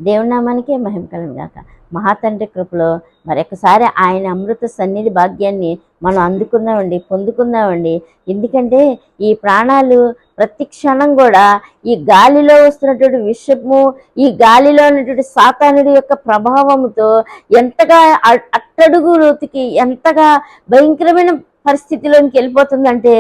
దేవుని నామానికే మహిమ కలుగును గాక. మహాతండ్రి కృపలో మరొకసారి ఆయన అమృత సన్నిధి భాగ్యాన్ని మనం అందుకుందామండి, పొందుకుందామండి. ఎందుకంటే ఈ ప్రాణాలు ప్రతి క్షణం కూడా ఈ గాలిలో వస్తున్నటువంటి విషము, ఈ గాలిలో ఉన్నటువంటి సాతానుడి యొక్క ప్రభావముతో ఎంతగా అట్టడుగు లోతుకి ఎంతగా భయంకరమైన పరిస్థితిలోకి వెళ్ళిపోతుందంటే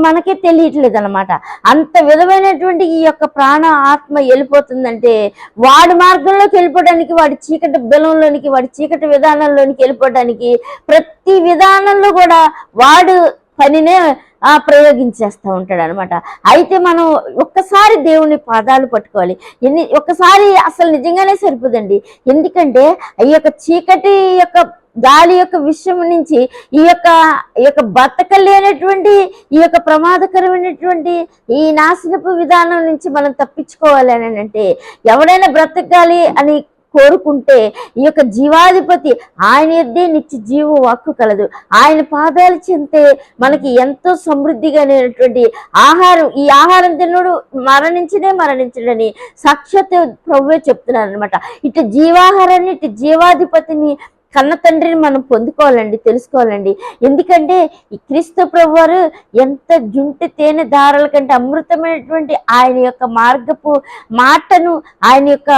మనకే తెలియట్లేదు అనమాట. అంత విధమైనటువంటి ఈ యొక్క ప్రాణ ఆత్మ వెళ్ళిపోతుందంటే వాడి మార్గంలోకి వెళ్ళిపోవడానికి, వాడి చీకటి బలంలోనికి, వాడి చీకటి విధానంలోనికి వెళ్ళిపోవడానికి ప్రతి విధానంలో కూడా వాడు పనినే ప్రయోగించేస్తూ ఉంటాడు అనమాట. అయితే మనం ఒక్కసారి దేవుని పాదాలు పట్టుకోవాలి. ఒక్కసారి అసలు నిజంగానే సరిపోదండి. ఎందుకంటే ఈ యొక్క చీకటి యొక్క గాలి యొక్క విషయం నుంచి ఈ యొక్క బతకలేనటువంటి ఈ యొక్క ప్రమాదకరమైనటువంటి ఈ నాశనపు విధానం నుంచి మనం తప్పించుకోవాలి అని అంటే, ఎవడైనా బ్రతకాలి అని కోరుకుంటే ఈ యొక్క జీవాధిపతి ఆయన యొద్దే నిత్య జీవ వాక్కు కలదు. ఆయన పాదాలు చెంతే మనకి ఎంతో సమృద్ధిగానేటువంటి ఆహారం, ఈ ఆహారం తిన్నోడు మరణించడని సాక్షాత్ ప్రభువే చెప్తున్నాను అనమాట. ఇటు జీవాహారాన్ని, ఇటు జీవాధిపతిని, కన్న తండ్రిని మనం పొందుకోవాలండి, తెలుసుకోవాలండి. ఎందుకంటే ఈ క్రీస్తు ప్రభువారు ఎంత జుంటి తేనె దారాల కంటే అమృతమైనటువంటి ఆయన యొక్క మార్గపు మాటను, ఆయన యొక్క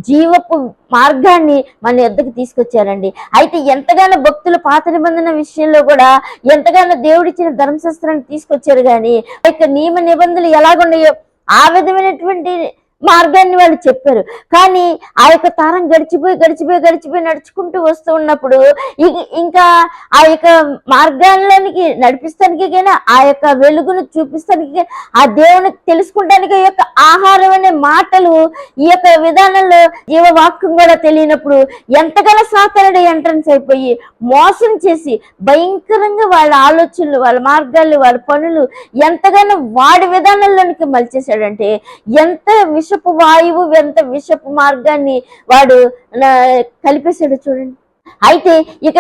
జీవపు మార్గాన్ని మన యొద్దకు తీసుకొచ్చారండి. అయితే ఎంతగానో భక్తులు పాత నిబంధన విషయంలో కూడా ఎంతగానో దేవుడిచ్చిన ధర్మశాస్త్రాన్ని తీసుకొచ్చారు, కానీ ఆ యొక్క నియమ నిబంధనలు ఎలాగున్నాయో ఆ విధమైనటువంటి మార్గాన్ని వాళ్ళు చెప్పారు. కానీ ఆ యొక్క తరం గడిచిపోయి నడుచుకుంటూ వస్తూ ఉన్నప్పుడు ఇంకా ఆ యొక్క మార్గాల్లోనికి నడిపిస్తానికి కానీ, ఆ యొక్క వెలుగును చూపిస్తానికి, ఆ దేవుని తెలుసుకుంటానికి ఈ యొక్క ఆహారం అనే మాటలు ఈ యొక్క విధానంలో జీవవాక్యం కూడా తెలియనప్పుడు ఎంతగానో సాతానుడు ఎంట్రన్స్ అయిపోయి మోసం చేసి భయంకరంగా వాళ్ళ ఆలోచనలు, వాళ్ళ మార్గాలు, వాళ్ళ పనులు ఎంతగానో వాడి విధానంలోనికి మలిచేశాడంటే, ఎంత విషపు వాయువు, ఎంత విషపు మార్గాన్ని వాడు కలిపేశాడు చూడండి. అయితే ఇక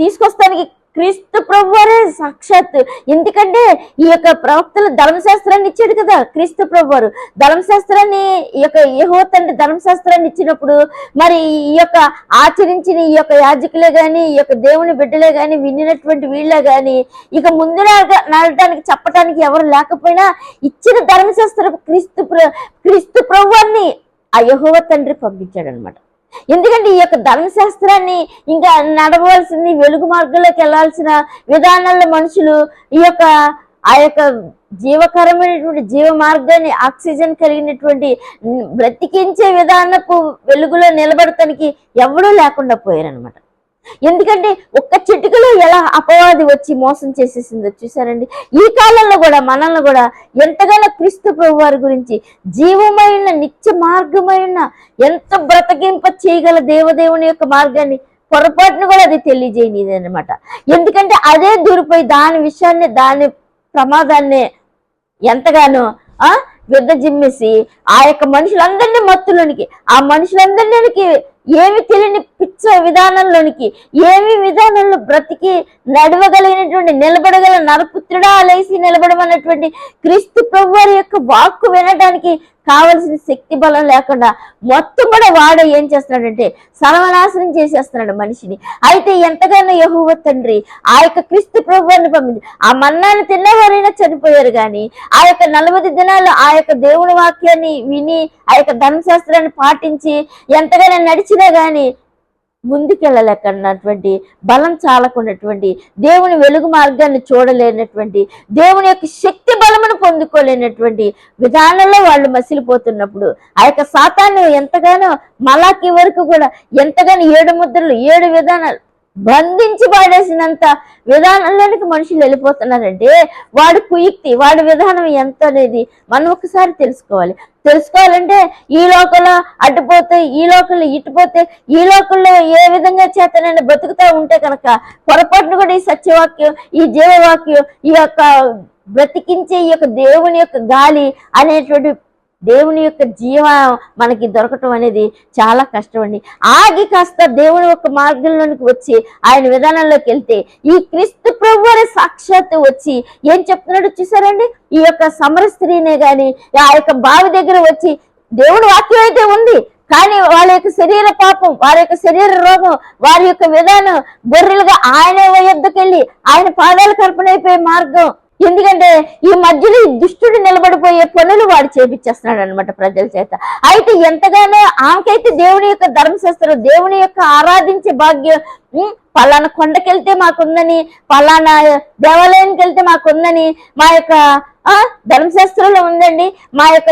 తీసుకొస్తానికి క్రీస్తు ప్రభువారే సాక్షాత్. ఎందుకంటే ఈ యొక్క ప్రవక్తల ధర్మశాస్త్రాన్ని ఇచ్చాడు కదా క్రీస్తు ప్రభువారు. ధర్మశాస్త్రాన్ని ఈ యొక్క యెహోవా తండ్రి ధర్మశాస్త్రాన్ని ఇచ్చినప్పుడు మరి ఈ యొక్క ఆచరించిన ఈ యొక్క యాజకులే గాని, ఈ యొక్క దేవుని బిడ్డలే గాని, వినినటువంటి వీళ్ళే గాని ఇక ముందు నడటానికి చెప్పటానికి ఎవరు లేకపోయినా ఇచ్చిన ధర్మశాస్త్రం క్రీస్తు ప్రభువాన్ని ఆ యెహోవా తండ్రి పంపించాడు అనమాట. ఎందుకంటే ఈ యొక్క ధర్మశాస్త్రాన్ని ఇంకా నడవలసింది, వెలుగు మార్గంలోకి వెళ్లాల్సిన విధానాల్లో మనుషులు ఆ యొక్క జీవకరమైనటువంటి జీవ మార్గాన్ని, ఆక్సిజన్ కలిగినటువంటి బ్రతికించే విధానపు వెలుగులో నిలబడటానికి ఎవడూ లేకుండా పోయారనమాట. ఎందుకంటే ఒక్క చిటికలో ఎలా అపవాది వచ్చి మోసం చేసేసిందో చూసారండి. ఈ కాలంలో కూడా మనల్ని కూడా ఎంతగానో క్రీస్తు ప్రభువారి గురించి జీవమైన నిత్య మార్గమైన ఎంత బ్రతకింప చేయగల దేవదేవుని యొక్క మార్గాన్ని పొరపాటును కూడా అది తెలియజేయనిది అనమాట. ఎందుకంటే అదే దూరిపోయి దాని విషయాన్ని, దాని ప్రమాదాన్ని ఎంతగానో విర్రజిమ్మేసి ఆ యొక్క మనుషులందరినీ మత్తులోనికి, ఆ మనుషులందరిలోనికి ఏమి తెలియని పిచ్చ విధానంలోనికి, ఏమి విధానంలో బ్రతికి నడవగలిగినటువంటి, నిలబడగల నరపుత్రుడా లేసి నిలబడమన్నటువంటి క్రీస్తు ప్రభువారి యొక్క వాక్కు వినడానికి కావలసిన శక్తి బలం లేకుండా మొత్తం కూడా వాడు ఏం చేస్తున్నాడంటే సర్వనాశనం చేసేస్తున్నాడు మనిషిని. అయితే ఎంతగానో యెహోవా తండ్రి ఆ యొక్క క్రీస్తు ప్రభువారిని పంపించి ఆ మన్నాన్ని తిన్నవారైనా చనిపోయారు, కానీ ఆ యొక్క 40 దినాలు ఆ యొక్క దేవుని వాక్యాన్ని విని, ఆ యొక్క ధర్మశాస్త్రాన్ని పాటించి ఎంతగానో నడిచినా కానీ ముందుకెళ్ళలేకన్నటువంటి, బలం చాలకున్నటువంటి, దేవుని వెలుగు మార్గాన్ని చూడలేనటువంటి, దేవుని యొక్క శక్తి బలమును పొందుకోలేనటువంటి విధానంలో వాళ్ళు మసిలిపోతున్నప్పుడు ఆ యొక్క సాతాను ఎంతగానో మలాకి వరకు కూడా ఎంతగానో 7 ముద్రలు, 7 విధానాలు బంధించి పాడేసినంత విధానంలోనికి మనుషులు వెళ్ళిపోతున్నారంటే వాడి కుయుక్తి, వాడి విధానం ఎంత అనేది మనం ఒకసారి తెలుసుకోవాలంటే ఈ లోకంలో అడ్డుపోతే, ఈ లోకంలో ఇటుపోతే, ఈ లోకంలో ఏ విధంగా చేతనైనా బతుకుతూ ఉంటే కనుక పొరపాటును కూడా ఈ సత్యవాక్యం, ఈ జీవవాక్యం, ఈ యొక్క బ్రతికించే ఈ యొక్క దేవుని యొక్క గాలి అనేటువంటి దేవుని యొక్క జీవం మనకి దొరకటం అనేది చాలా కష్టం అండి. ఆగి కాస్త దేవుని యొక్క మార్గంలోనికి వచ్చి ఆయన విధానంలోకి వెళ్తే ఈ క్రీస్తు ప్రభువారే సాక్షాత్తు వచ్చి ఏం చెప్తున్నాడో చూసారండి. ఈ యొక్క సమర స్త్రీనే గాని ఆ యొక్క బావి దగ్గర వచ్చి దేవుని వాక్యం అయితే ఉంది, కానీ వాళ్ళ యొక్క శరీర పాపం, వారి యొక్క శరీర రోగం, వారి యొక్క విధానం గొర్రెలుగా ఆయన యొద్దకెళ్ళి ఆయన పాదాలకు అర్పణైపోయే మార్గం. ఎందుకంటే ఈ మధ్యలో ఈ దుష్టుడు నిలబడిపోయే పనులు వాడు చేపించేస్తున్నాడు అనమాట ప్రజల చేత. అయితే ఎంతగానో ఆమెకైతే దేవుని యొక్క ధర్మశాస్త్రం, దేవుని యొక్క ఆరాధించే భాగ్యం, పలానా కొండకెళ్తే మాకుందని, పలానా దేవాలయానికి వెళ్తే మాకుందని, మా యొక్క ధర్మశాస్త్రంలో ఉందండి, మా యొక్క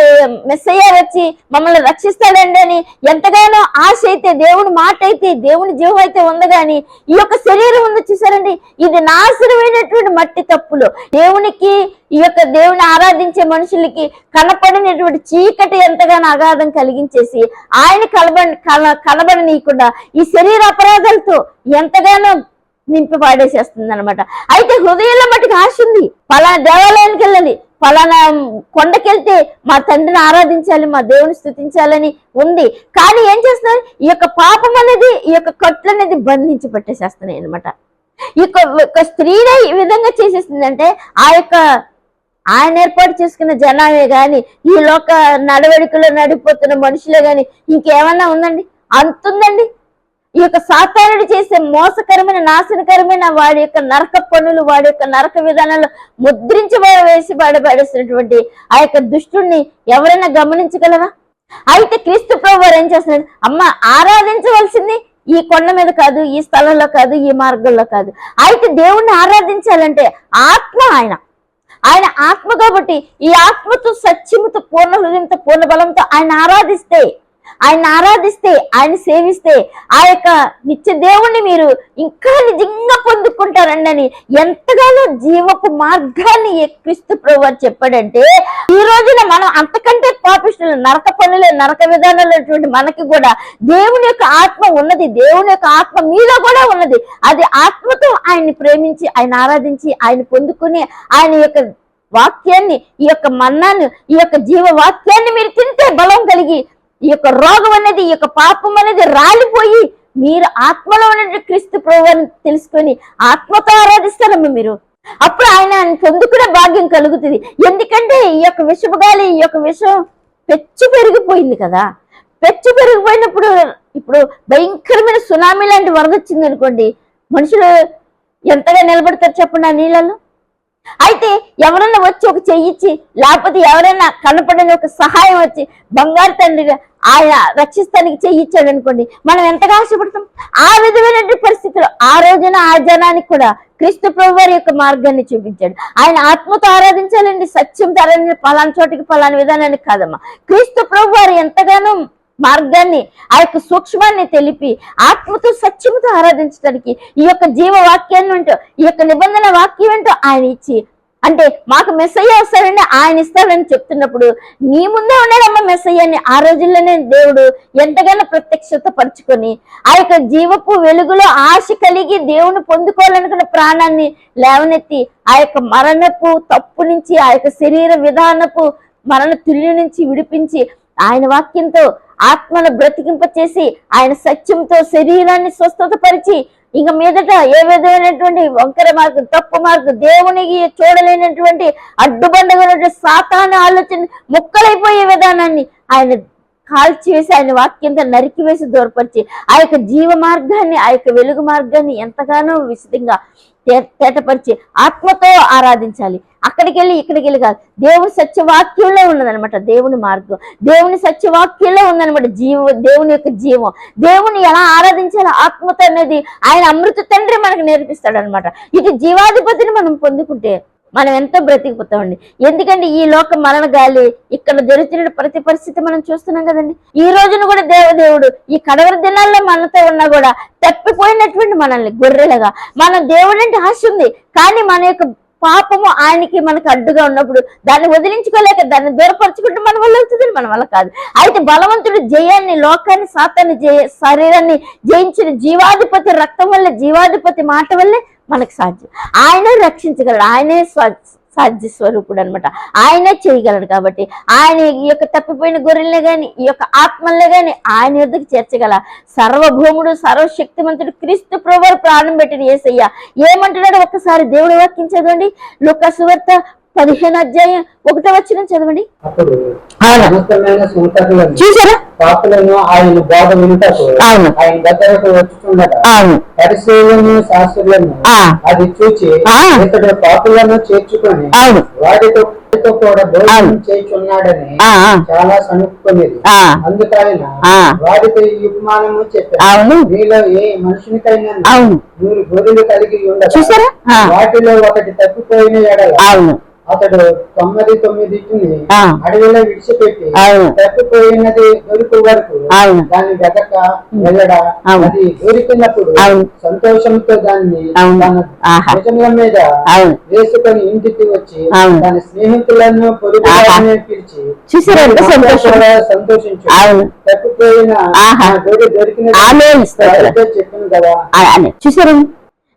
మెస్సయ్య వచ్చి మమ్మల్ని రక్షిస్తాడండి అని ఎంతగానో ఆశ అయితే, దేవుని మాట అయితే, దేవుని జీవం అయితే ఉంది. కానీ ఈ యొక్క శరీరం ఉంది చూసారండి, ఇది నాశనమైనటువంటి మట్టి తప్పులు. దేవునికి, ఈ యొక్క దేవుని ఆరాధించే మనుషులకి కనపడినటువంటి చీకటి ఎంతగానో అగాధం కలిగించేసి ఆయన కనబడనీయకుండా ఈ శరీర అపరాధాలతో ఎంతగానో నింపి పాడేసేస్తుంది అనమాట. అయితే హృదయంలో మట్టుకు ఆశ ఉంది, పలానా దేవాలయానికి వెళ్ళాలి, పలానా కొండకెళ్తే మా తండ్రిని ఆరాధించాలి, మా దేవుని స్తుతించాలని ఉంది. కానీ ఏం చేస్తున్నారు, ఈ యొక్క పాపం అనేది, ఈ యొక్క కట్లు అనేది బంధించి పట్టేసేస్తున్నాయి అనమాట. ఈ యొక్క స్త్రీనే ఈ విధంగా చేసేస్తుందంటే ఆయన ఏర్పాటు చేసుకున్న జనాలే గాని, ఈ లోక నడవడికలో నడిపోతున్న మనుషులే గాని ఇంకేమన్నా ఉందండి? అంతుందండి. ఈ యొక్క సాతానుడు చేసే మోసకరమైన, నాశనకరమైన వాడి యొక్క నరక పనులు, వాడి యొక్క నరక విధానాలు ముద్రించి వేసి పడేసినటువంటి ఆ యొక్క దుష్టుణ్ణి ఎవరైనా గమనించగలరా? అయితే క్రీస్తు ప్రభు వారు ఏం చేస్తున్నాడు, అమ్మ ఆరాధించవలసింది ఈ కొండ మీద కాదు, ఈ స్థలంలో కాదు, ఈ మార్గంలో కాదు. అయితే దేవుణ్ణి ఆరాధించాలంటే ఆత్మ, ఆయన ఆత్మ కాబట్టి ఈ ఆత్మతో, సత్యముతో, పూర్ణ హృదయంతో, పూర్ణ బలంతో ఆయన ఆరాధిస్తే, ఆయన సేవిస్తే ఆ యొక్క నిత్య దేవుణ్ణి మీరు ఇంకా నిజంగా పొందుకుంటారండి అని ఎంతగానో జీవపు మార్గాన్ని క్రీస్తు ప్రభువు చెప్పాడంటే, ఈ రోజున మనం అంతకంటే పాపిష్టులు, నరక పనులే, నరక విధానాలు మనకి కూడా దేవుని యొక్క ఆత్మ ఉన్నది. దేవుని యొక్క ఆత్మ మీలో కూడా ఉన్నది. అది ఆత్మతో ఆయన్ని ప్రేమించి, ఆయన ఆరాధించి, ఆయన పొందుకుని, ఆయన యొక్క వాక్యాన్ని, ఈ యొక్క మన్నాను, ఈ యొక్క జీవ వాక్యాన్ని మీరు తింటే బలం కలిగి, ఈ యొక్క రోగం అనేది, ఈ యొక్క పాపం అనేది రాలిపోయి మీరు ఆత్మలో ఉన్న క్రీస్తు ప్రభువుని తెలుసుకొని ఆత్మతో ఆరాధిస్తారమ్మ మీరు. అప్పుడు ఆయన పొందుకునే భాగ్యం కలుగుతుంది. ఎందుకంటే ఈ యొక్క విషపు గాలి, ఈ యొక్క విషం పెచ్చు పెరిగిపోయింది కదా. పెచ్చు పెరిగిపోయినప్పుడు ఇప్పుడు భయంకరమైన సునామీ లాంటి వరద వచ్చింది అనుకోండి, మనుషులు ఎంతగా నిలబడతారు చెప్పండి ఆ నీళ్ళలో. అయితే ఎవరైనా వచ్చి ఒక చెయ్యిచ్చి, లేకపోతే ఎవరైనా కనపడని ఒక సహాయం వచ్చి, బంగారు తండ్రిగా ఆయన రక్షిస్తానికి చెయ్యిచ్చాడు అనుకోండి, మనం ఎంతగా ఆశపడతాం. ఆ విధమైన పరిస్థితులు ఆ రోజున ఆ జనానికి కూడా క్రీస్తు ప్రభు వారి యొక్క మార్గాన్ని చూపించాడు. ఆయన ఆత్మతో ఆరాధించాలండి, సత్యంతో ఆరాధించాలి, పలానా చోటికి పలానా విధానానికి కాదమ్మా. క్రీస్తు ప్రభు వారు ఎంతగానో మార్గాన్ని, ఆ యొక్క సూక్ష్మాన్ని తెలిపి ఆత్మతో, సత్యముతో ఆరాధించడానికి ఈ యొక్క జీవ వాక్యాన్ని ఏంటో, ఈ యొక్క నిబంధన వాక్యం ఏంటో ఆయన ఇచ్చి, అంటే మాకు మెస్సయ్య వస్తాడండి, ఆయన ఇస్తాడని చెప్తున్నప్పుడు నీ ముందే ఉన్నాడమ్మ మెస్సయ్యని ఆ రోజుల్లోనే దేవుడు ఎంతగానో ప్రత్యక్షత పరుచుకొని ఆ యొక్క జీవపు వెలుగులో ఆశ కలిగి దేవుని పొందుకోవాలనుకున్న ప్రాణాన్ని లేవనెత్తి ఆ యొక్క మరణపు తప్పు నుంచి, ఆ యొక్క శరీర విధానపు మరణ తుల్లి నుంచి విడిపించి ఆయన వాక్యంతో ఆత్మను బ్రతికింప చేసి, ఆయన సత్యంతో శరీరాన్ని స్వస్థత పరిచి, ఇంక మీదట ఏ విధమైనటువంటి వంకర మార్గం, తప్పు మార్గం, దేవునికి చూడలేనటువంటి అడ్డుబండగా సాతాను ఆలోచన ముక్కలైపోయే విధానాన్ని ఆయన కాల్చివేసి, ఆయన వాక్యంతో నరికివేసి దూరపరిచి ఆ యొక్క జీవ మార్గాన్ని, ఆ యొక్క వెలుగు మార్గాన్ని ఎంతగానో విశదంగా తేటపరిచి ఆత్మతో ఆరాధించాలి. అక్కడికి వెళ్ళి ఇక్కడికి వెళ్ళి కాదు, దేవుని సత్యవాక్యంలో ఉన్నదనమాట దేవుని మార్గం, దేవుని సత్యవాక్యంలో ఉందనమాట దేవుని యొక్క జీవం. దేవుని ఎలా ఆరాధించాలో ఆత్మతో అనేది ఆయన అమృత తండ్రి మనకు నేర్పిస్తాడు అనమాట. ఇది జీవాధిపతిని మనం పొందుకుంటే మనం ఎంతో బ్రతికిపోతామండి. ఎందుకంటే ఈ లోక మరణ గాలి, ఇక్కడ జరుగుతున్న ప్రతి పరిస్థితి మనం చూస్తున్నాం కదండి. ఈ రోజున కూడా దేవుడు ఈ కడవరి దినాల్లో మనతో ఉన్నా కూడా తప్పిపోయినటువంటి మనల్ని గొర్రెలుగా, మన దేవుడు అంటే ఆశ ఉంది, కానీ మన యొక్క పాపము ఆయనకి మనకు అడ్డుగా ఉన్నప్పుడు దాన్ని వదిలించుకోలేక దాన్ని దూరపరచుకుంటే మన వల్ల అవుతుందని మన వల్ల కాదు. అయితే బలవంతుడు జయాన్ని, లోకాన్ని, సాతాన్ని శరీరాన్ని జయించిన జీవాధిపతి రక్తం వల్ల, జీవాధిపతి మాట వల్లే మనకు సాధ్యం. ఆయనే రక్షించగలడు, ఆయనే సాధ్య స్వరూపుడు అనమాట, ఆయనే చేయగలడు. కాబట్టి ఆయన ఈ యొక్క తప్పిపోయిన గొర్రెల్నే గాని, ఈ యొక్క ఆత్మల్నే గాని ఆయన యొద్దకు చేర్చగల సర్వభౌముడు, సర్వశక్తిమంతుడు క్రీస్తు ప్రభువు ప్రాణం పెట్టిన యేసయ్య ఏమంటున్నాడు ఒక్కసారి దేవుడి వాక్యం చదవండి. లూకా సువార్త 15వ అధ్యాయం 1వ వచనం చదవండి. చూసారా, పాపులను ఆయన బోధ వినుటకు అవును ఆయన దగ్గరకు వచ్చుచుండగా అవును పరిశీలను శాస్త్రులను అది చూచి ఇతడు పాపులను చేర్చుకొని అవును వాటితో కూడా భోజనం చేయుచున్నాడని చాలా సనుక్కునేది. అందుకైన వారితో ఈ ఉపమానము చెప్పారు. మీలో ఏ మనుషునికైనా 100 గొర్రెలు కలిగి ఉండగా వాటిలో ఒకటి తప్పిపోయిన ఎడల అతడు 99 అడవిలో విడిచిపెట్టి తప్పిపోయినది దొరికి వరకు దాన్ని వెతక వెళ్ళడా. అది దొరికినప్పుడు సంతోషంతో దాన్ని తన భుజముల మీద వేసుకొని ఇంటికి వచ్చి తన స్నేహితులను పొరుగులను పిలిచి సంతోషించు, తప్పిపోయిన గొర్రె దొరికినది చెప్పాను కదా. చూసారు,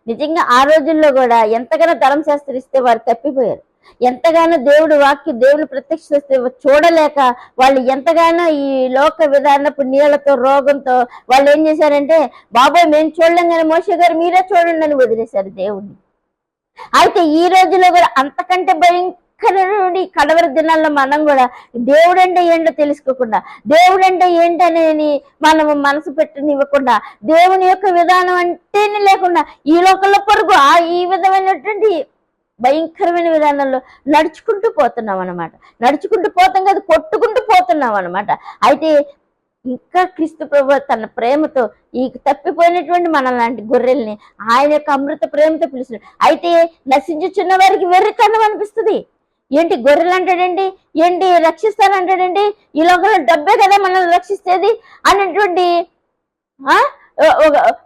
నిజంగా ఆ రోజుల్లో కూడా ఎంతగానో ధర్మశాస్త్రిస్తే వారు తప్పిపోయారు. ఎంతగానో దేవుడు వాక్యం, దేవుడు ప్రత్యక్ష చూడలేక వాళ్ళు ఎంతగానో ఈ లోక విధానపు నీళ్లతో రోగంతో వాళ్ళు ఏం చేశారంటే, బాబాయ్ మేము చూడలేం కానీ మోషే గారు మీరే చూడండి అని వదిలేశారు దేవుణ్ణి. అయితే ఈ రోజులో కూడా అంతకంటే భయంకరమైన కడవరి దినాల్లో మనం కూడా దేవుడంటే ఏంటో తెలుసుకోకుండా, దేవుడంటే ఏంటనేది మనం మనసు పెట్టనివ్వకుండా, దేవుని యొక్క విధానం అంటేనే లేకుండా ఈ లోకంలో పొరుగు ఈ విధమైనటువంటి భయంకరమైన విధానంలో నడుచుకుంటూ పోతున్నాం అనమాట. నడుచుకుంటూ పోతాం కదా, కొట్టుకుంటూ పోతున్నాం అనమాట. అయితే ఇంకా క్రీస్తు ప్రభు తన ప్రేమతో ఈ తప్పిపోయినటువంటి మన లాంటి గొర్రెల్ని ఆయన యొక్క అమృత ప్రేమతో పిలుస్తున్నాడు. అయితే నశించుచున్న వారికి వెర్రితనం అనిపిస్తుంది. ఏంటి గొర్రెలు అంటాడండి, ఏంటి రక్షిస్తానంటాడండి, ఈ లోకంలో డబ్బే కదా మనల్ని రక్షిస్తేది అనేటువంటి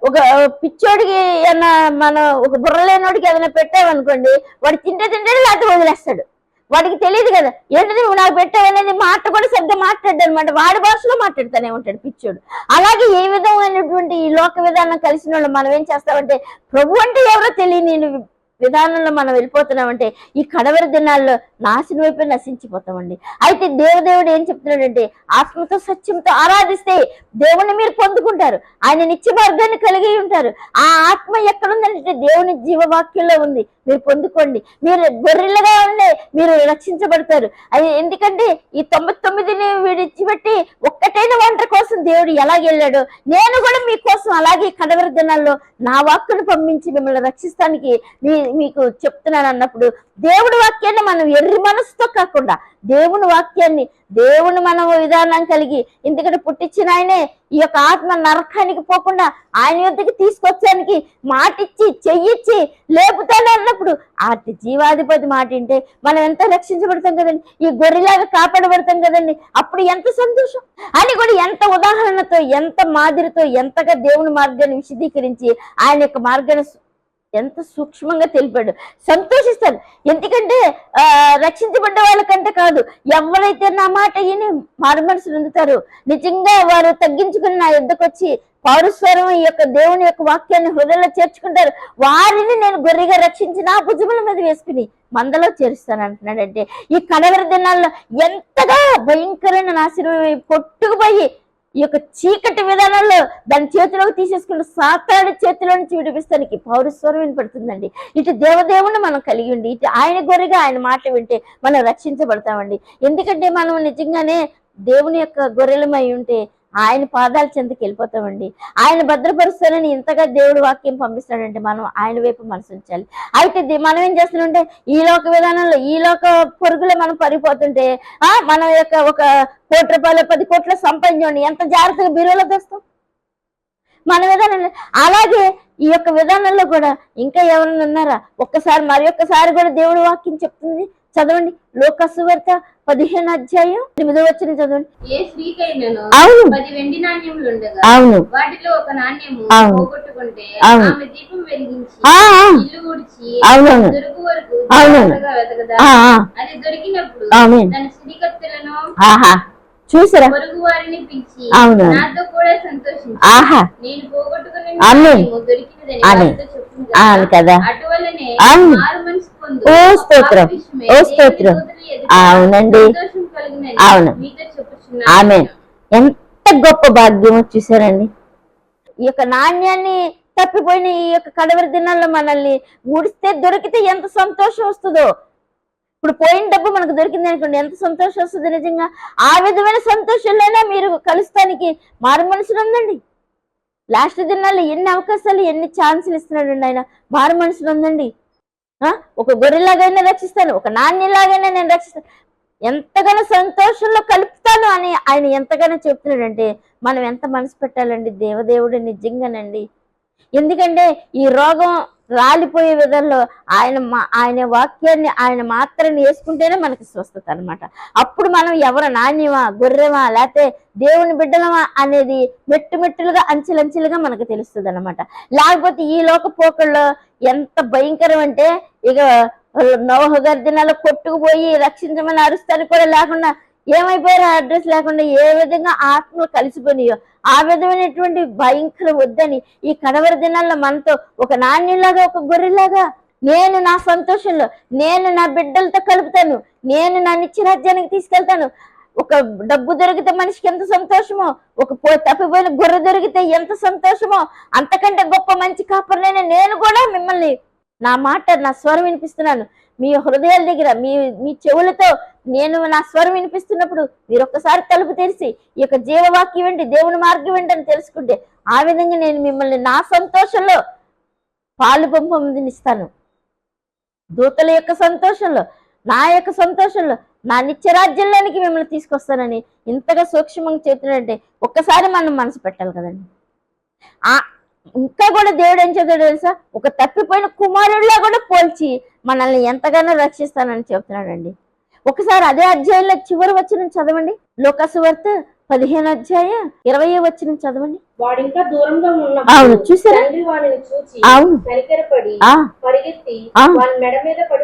ఒక పిచ్చోడికి ఏమన్నా మనం ఒక బుర్రలేనోడికి ఏదైనా పెట్టామనుకోండి, వాడు తింటే లేకపోతే వదిలేస్తాడు. వాడికి తెలియదు కదా ఏంటది నువ్వు నాకు పెట్టావనేది మాట కూడా సరిగ్గా మాట్లాడు అనమాట. వాడి భాషలో మాట్లాడుతూనే ఉంటాడు పిచ్చోడు. అలాగే ఏ విధమైనటువంటి ఈ లోక విధానం కలిసిన వాళ్ళు మనం ఏం చేస్తామంటే, ప్రభు అంటే ఎవరో తెలియని విధానంలో మనం వెళ్ళిపోతున్నామంటే ఈ కడవరి దినాల్లో నాశనం వైపు నశించిపోతామండి. అయితే దేవుడు ఏం చెప్తున్నాడంటే, ఆత్మతో సత్యంతో ఆరాధిస్తే దేవుని మీరు పొందుకుంటారు, ఆయన నిత్య మార్గాన్ని కలిగి ఉంటారు. ఆ ఆత్మ ఎక్కడుందంటే దేవుని జీవవాక్యంలో ఉంది, మీరు పొందుకోండి. మీరు గొర్రెలుగా ఉండే మీరు రక్షించబడతారు. అది ఎందుకంటే ఈ 99ని విడిచిపెట్టి ఒక్కటైన వంట కోసం దేవుడు ఎలాగెళ్ళాడో నేను కూడా మీకోసం అలాగే కడవరి దినాల్లో నా వాక్కును పంపించి మిమ్మల్ని రక్షిస్తానికి మీకు చెప్తున్నాను అన్నప్పుడు, దేవుడి వాక్యాన్ని మనం ఎర్రి మనసుతో కాకుండా దేవుని వాక్యాన్ని దేవుని మనం విధానం కలిగి, ఎందుకంటే పుట్టించిన ఆయనే ఈ యొక్క ఆత్మ నరకానికి పోకుండా ఆయన యొద్దకి తీసుకొచ్చానికి మాటిచ్చి చెయ్యిచ్చి లేపుతాను అన్నప్పుడు ఆ జీవాధిపతి మాట వింటే మనం ఎంత రక్షించబడతాం కదండి, ఈ గొర్రెలాగా కాపాడబడతాం కదండి. అప్పుడు ఎంత సంతోషం అని కూడా ఎంత ఉదాహరణతో ఎంత మాదిరితో ఎంతగా దేవుని మార్గాన్ని విశదీకరించి ఆయన యొక్క మార్గాన్ని ఎంత సూక్ష్మంగా తెలిపాడు. సంతోషిస్తారు. ఎందుకంటే రక్షించబడ్డ వాళ్ళకంటే కాదు, ఎవరైతే నా మాట విని మారు మనసులు పొందుతారు, నిజంగా వారు తగ్గించుకుని నా యుద్ధకు వచ్చి పౌరస్వరం ఈ యొక్క దేవుని యొక్క వాక్యాన్ని హృదయంలో చేర్చుకుంటారు, వారిని నేను గొర్రెగా రక్షించి నా భుజముల మీద వేసుకుని మందలో చేరుస్తాను అంటున్నాడంటే, ఈ కడవరి దినాల్లో ఎంతగా భయంకరమైన నాశనం కొట్టుకుపోయి ఈ యొక్క చీకటి విధానంలో దాని చేతిలోకి తీసేసుకుని సాతాడి చేతిలో నుంచి విడిపిస్తానికి పౌరస్వరం వినపడుతుందండి. ఇటు దేవదేవుని మనం కలిగి ఉండి ఇటు ఆయన గొర్రెగా ఆయన మాటలు వింటే మనం రక్షించబడతామండి. ఎందుకంటే మనం నిజంగానే దేవుని యొక్క గొర్రెలమై ఉంటే ఆయన పాదాల చెంతకి వెళ్ళిపోతామండి. ఆయన భద్రపరుస్తానని ఇంతగా దేవుడు వాక్యం పంపిస్తాడంటే మనం ఆయన వైపు మనసు ఉంచాలి. అయితే మనం ఏం చేస్తున్నామంటే ఈ లోక విధానంలో ఈ లోక పొరుగులో మనం పడిపోతుంటే మనం యొక్క 1 కోటి రూపాయలు 10 కోట్ల సంపాదించండి ఎంత జాగ్రత్తగా బీరువాలో తెస్తాం మన విధానంలో. అలాగే ఈ యొక్క విధానంలో కూడా ఇంకా ఎవరైనా ఉన్నారా? మరి ఒక్కసారి కూడా దేవుడి వాక్యం చెప్తుంది, చదవండి. లోకాసు వార్త 15వ అధ్యాయం 8వ వచనం చదవండి. ఏ స్త్రీకైనను 10 వెండి నాణ్యములు ఉండగా వాటిలో ఒక నాణ్యము పోగొట్టుకుంటే ఆమె దీపం వెలిగించి ఇల్లు ఊడ్చి దొరుకు వరకు వెతకదా, అది దొరికినప్పుడు తన సిరికత్తెలను చూసారా పొరుగు వారిని పిలిచి నాతో కూడా సంతోషించి నేను పోగొట్టుకుని దొరికినదని కదా. అటువల్లనే ఓ స్తోత్రం, ఓ స్తోత్రం. అవునండి, అవును, ఆమె ఎంత గొప్ప భాగ్యమో చూసారండి. ఈ యొక్క నాణ్యాన్ని తప్పిపోయిన ఈ యొక్క కడవరి దినాల్లో మనల్ని ఊడిస్తే దొరికితే ఎంత సంతోషం వస్తుందో. ఇప్పుడు పోయిన డబ్బు మనకు దొరికింది అనుకోండి, ఎంత సంతోషం వస్తుంది నిజంగా. ఆ విధమైన సంతోషంలోనే మీరు కలుస్తానికి మారు మనసులు ఉందండి. లాస్ట్ దినాల్లో ఎన్ని అవకాశాలు, ఎన్ని ఛాన్సులు ఇస్తున్నాడండి ఆయన. మారు మనసులు ఉందండి. ఒక గొర్రెలాగైనా రక్షిస్తాను, ఒక నాణ్యలాగైనా నేను రక్షిస్తాను, ఎంతగానో సంతోషంలో కలుపుతాను అని ఆయన ఎంతగానో చెప్తున్నాడంటే మనం ఎంత మనసు పెట్టాలండి. దేవదేవుడు నిజంగానండి. ఎందుకంటే ఈ రోగం రాలిపోయే విధంలో ఆయన వాక్యాన్ని, ఆయన మాత్రని వేసుకుంటేనే మనకి స్వస్థత అనమాట. అప్పుడు మనం ఎవరు నాణ్యమా, గొర్రెమా, లేకపోతే దేవుని బిడ్డలమా అనేది మెట్టుమెట్టులుగా, అంచెలంచెలుగా మనకు తెలుస్తుంది అనమాట. లేకపోతే ఈ లోక పోకల్లో ఎంత భయంకరం అంటే, ఇక నోహ గర్జనాలు కొట్టుకుపోయి రక్షించమని అరుస్తానికి కూడా లేకుండా ఏమైపోయారో అడ్రస్ లేకుండా ఏ విధంగా ఆత్మలు కలిసిపోయినాయో ఆ విధమైనటువంటి భయంకరం వద్దని ఈ కడవరి దినాల్లో మనతో ఒక నాణ్యంలాగా, ఒక గొర్రెలాగా నేను నా సంతోషంలో, నేను నా బిడ్డలతో కలుపుతాను, నేను నా నిత్యరాజ్యానికి తీసుకెళ్తాను. ఒక డబ్బు దొరికితే మనిషికి ఎంత సంతోషమో, ఒక తప్పిపోయిన గొర్రె దొరికితే ఎంత సంతోషమో, అంతకంటే గొప్ప మంచి కాపర్నైనా నేను కూడా మిమ్మల్ని నా మాట, నా స్వరం వినిపిస్తున్నాను. మీ హృదయాల దగ్గర, మీ చెవులతో నేను నా స్వరం వినిపిస్తున్నప్పుడు మీరు ఒక్కసారి తలుపు తెరిచి ఈ యొక్క జీవవాక్యం ఏంటి, దేవుని మార్గం ఏంటని తెలుసుకుంటే ఆ విధంగా నేను మిమ్మల్ని నా సంతోషంలో పాలు పొందినిస్తాను. దూతల యొక్క సంతోషంలో, నా యొక్క సంతోషంలో, నా నిత్యరాజ్యంలోనికి మిమ్మల్ని తీసుకొస్తానని ఇంతగా సూక్ష్మంగా చెప్తున్నాడంటే ఒక్కసారి మనం మనసు పెట్టాలి కదండి. ఇంకా కూడా దేవుడు ఏం చేస్తాడో తెలుసా, ఒక తప్పిపోయిన కుమారుడిలా కూడా పోల్చి మనల్ని ఎంతగానో రక్షిస్తానని చెప్తున్నాడండి. ఒకసారి అదే అధ్యాయంలో చివరి వచనం చదవండి. లోకాసువార్త 15వ అధ్యాయం 20వ వచనం చదవండి. వాడు ఇంకా దూరంగా ఉన్నప్పుడు అవును, చూసారా, తండ్రి వాడిని చూచి అవును, కనికరపడి పరిగెత్తి వాని మెడ మీద పడి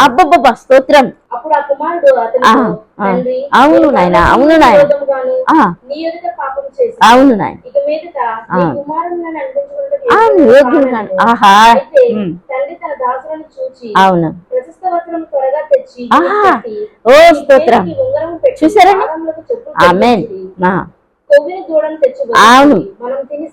అబ్బబ్బబ్బా స్తోత్రం. అప్పుడు ఆ కుమారుడు అతనితో, తండ్రి, అవును నాయన, అవును నాయన, నీ ఎదుట పాపం చేసి అవును నాయన, ఇక మీదట నీ కుమారుని అనిపించుకున్నట్టు తండ్రి తన దాసులను చూచి అవును ప్రశస్త వస్త్రం త్వరగా తెచ్చి ఓ స్తోత్రం. ఉంగరం పెట్టి చూసారండి, ఆమేన్. కొవ్విన దూడను తెచ్చి మనం తిని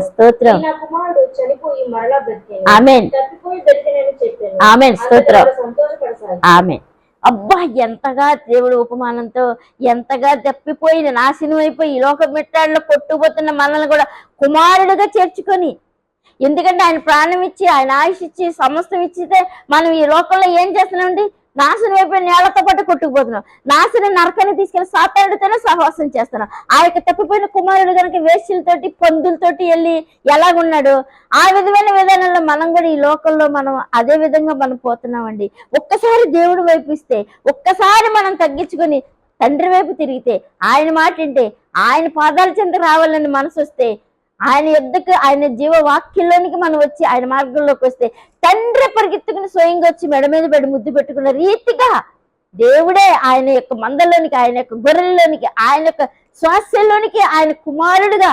స్తోత్రం. నా కుమారుడు చనిపోయి మరలా బ్రతికాడు, ఆమేన్, తప్పిపోయి బ్రతికానని చెప్పాను. ఆమేన్, స్తోత్రం, సంతోషపడసాగి. ఆమేన్. అబ్బా, ఎంతగా దేవుడు ఉపమానంతో, ఎంతగా తప్పిపోయిన నాశనం అయిపోయి ఈ లోక మెట్టాడులో కొట్టుకుపోతున్న మనల్ని కూడా కుమారుడుగా చేర్చుకొని, ఎందుకంటే ఆయన ప్రాణం ఇచ్చి, ఆయన ఆయుష్ ఇచ్చి, సమస్తం ఇచ్చితే మనం ఈ లోకంలో ఏం చేస్తున్నామండి, నాశనం అయిపోయి నేలతో పాటు కొట్టుకుపోతున్నాం. నాశనం నరకాన్ని తీసుకెళ్లి సాతానుడితోనే సహవాసం చేస్తున్నాం. ఆ యొక్క తప్పిపోయిన కుమారుడు కనుక వేశ్యలతోటి, పందులతోటి వెళ్ళి ఎలాగున్నాడు, ఆ విధమైన విధానంలో మనం కూడా ఈ లోకంలో మనం అదే విధంగా మనం పోతున్నామండి. ఒక్కసారి దేవుడి వైపు ఇస్తే, ఒక్కసారి మనం తగ్గించుకొని తండ్రి వైపు తిరిగితే, ఆయన మాట వింటే, ఆయన పాదాల చెంత రావాలని మనసు వస్తే, ఆయన యుద్ధకు, ఆయన జీవవాక్యంలోనికి మనం వచ్చి ఆయన మార్గంలోకి వస్తే తండ్రి పరిగెత్తుకుని స్వయంగా వచ్చి మెడ మీద పడి ముద్దు పెట్టుకున్న రీతిగా దేవుడే ఆయన యొక్క మందలోనికి, ఆయన యొక్క గొర్రెల్లోనికి, ఆయన యొక్క స్వాస్థ్యంలోనికి ఆయన కుమారుడుగా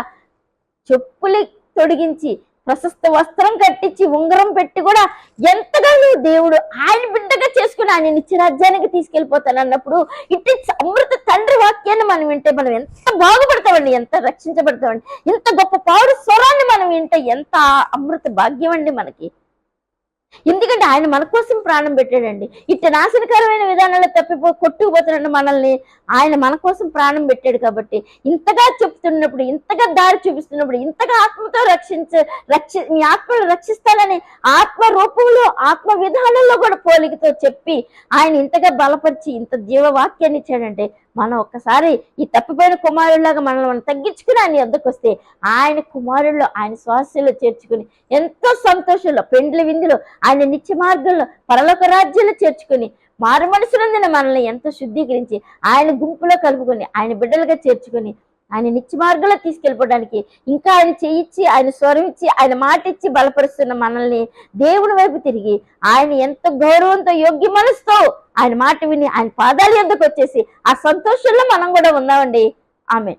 చెప్పులు తొడిగించి, ప్రశస్త వస్త్రం కట్టించి, ఉంగరం పెట్టి కూడా ఎంతగానో దేవుడు ఆయన బిడ్డగా చేసుకుని ఆయన నిత్యరాజ్యానికి తీసుకెళ్ళిపోతాను అన్నప్పుడు ఇటు అమృత తండ్రి వాక్యాన్ని మనం వింటే మనం ఎంత బాగుపడతామండి, ఎంత రక్షించబడతామండి. ఇంత గొప్ప పౌరు స్వరాన్ని మనం వింటే ఎంత అమృత భాగ్యం అండి మనకి. ఎందుకంటే ఆయన మన కోసం ప్రాణం పెట్టాడండి. ఇట్ట నాశనకరమైన విధానాల్లో కొట్టుకుపోతున్న మనల్ని ఆయన మన కోసం ప్రాణం పెట్టాడు. కాబట్టి ఇంతగా చెప్తున్నప్పుడు, ఇంతగా దారి చూపిస్తున్నప్పుడు, ఇంతగా ఆత్మతో మీ ఆత్మను రక్షిస్తానని ఆత్మ రూపంలో, ఆత్మ విధానంలో కూడా పోలికతో చెప్పి ఆయన ఇంతగా బలపరిచి ఇంత జీవవాక్యాన్ని ఇచ్చాడంటే మనం ఒక్కసారి ఈ తప్పిపోయిన కుమారులాగా మనల్ని తగ్గించుకుని ఆయన వద్దకు వస్తే ఆయన కుమారుల్లో, ఆయన స్వాస్థ్యంలో చేర్చుకుని ఎంతో సంతోషంలో, పెండ్లి విందులో, ఆయన నిత్య మార్గంలో, పరలోక రాజ్యంలో చేర్చుకుని, మారు మనసునందున మనల్ని ఎంతో శుద్ధీకరించి ఆయన గుంపులో కలుపుకొని, ఆయన బిడ్డలుగా చేర్చుకొని, ఆయన నిత్య మార్గంలో తీసుకెళ్ళిపోవడానికి ఇంకా ఆయన చేయించి, ఆయన స్వరం ఇచ్చి, ఆయన మాట ఇచ్చి బలపరుస్తున్న మనల్ని దేవుని వైపు తిరిగి ఆయన ఎంతో గౌరవంతో, యోగ్య మనసుతో ఆయన మాట విని ఆయన పాదాల యొద్దకు వచ్చేసి ఆ సంతోషంలో మనం కూడా ఉన్నామండి. ఆమేన్.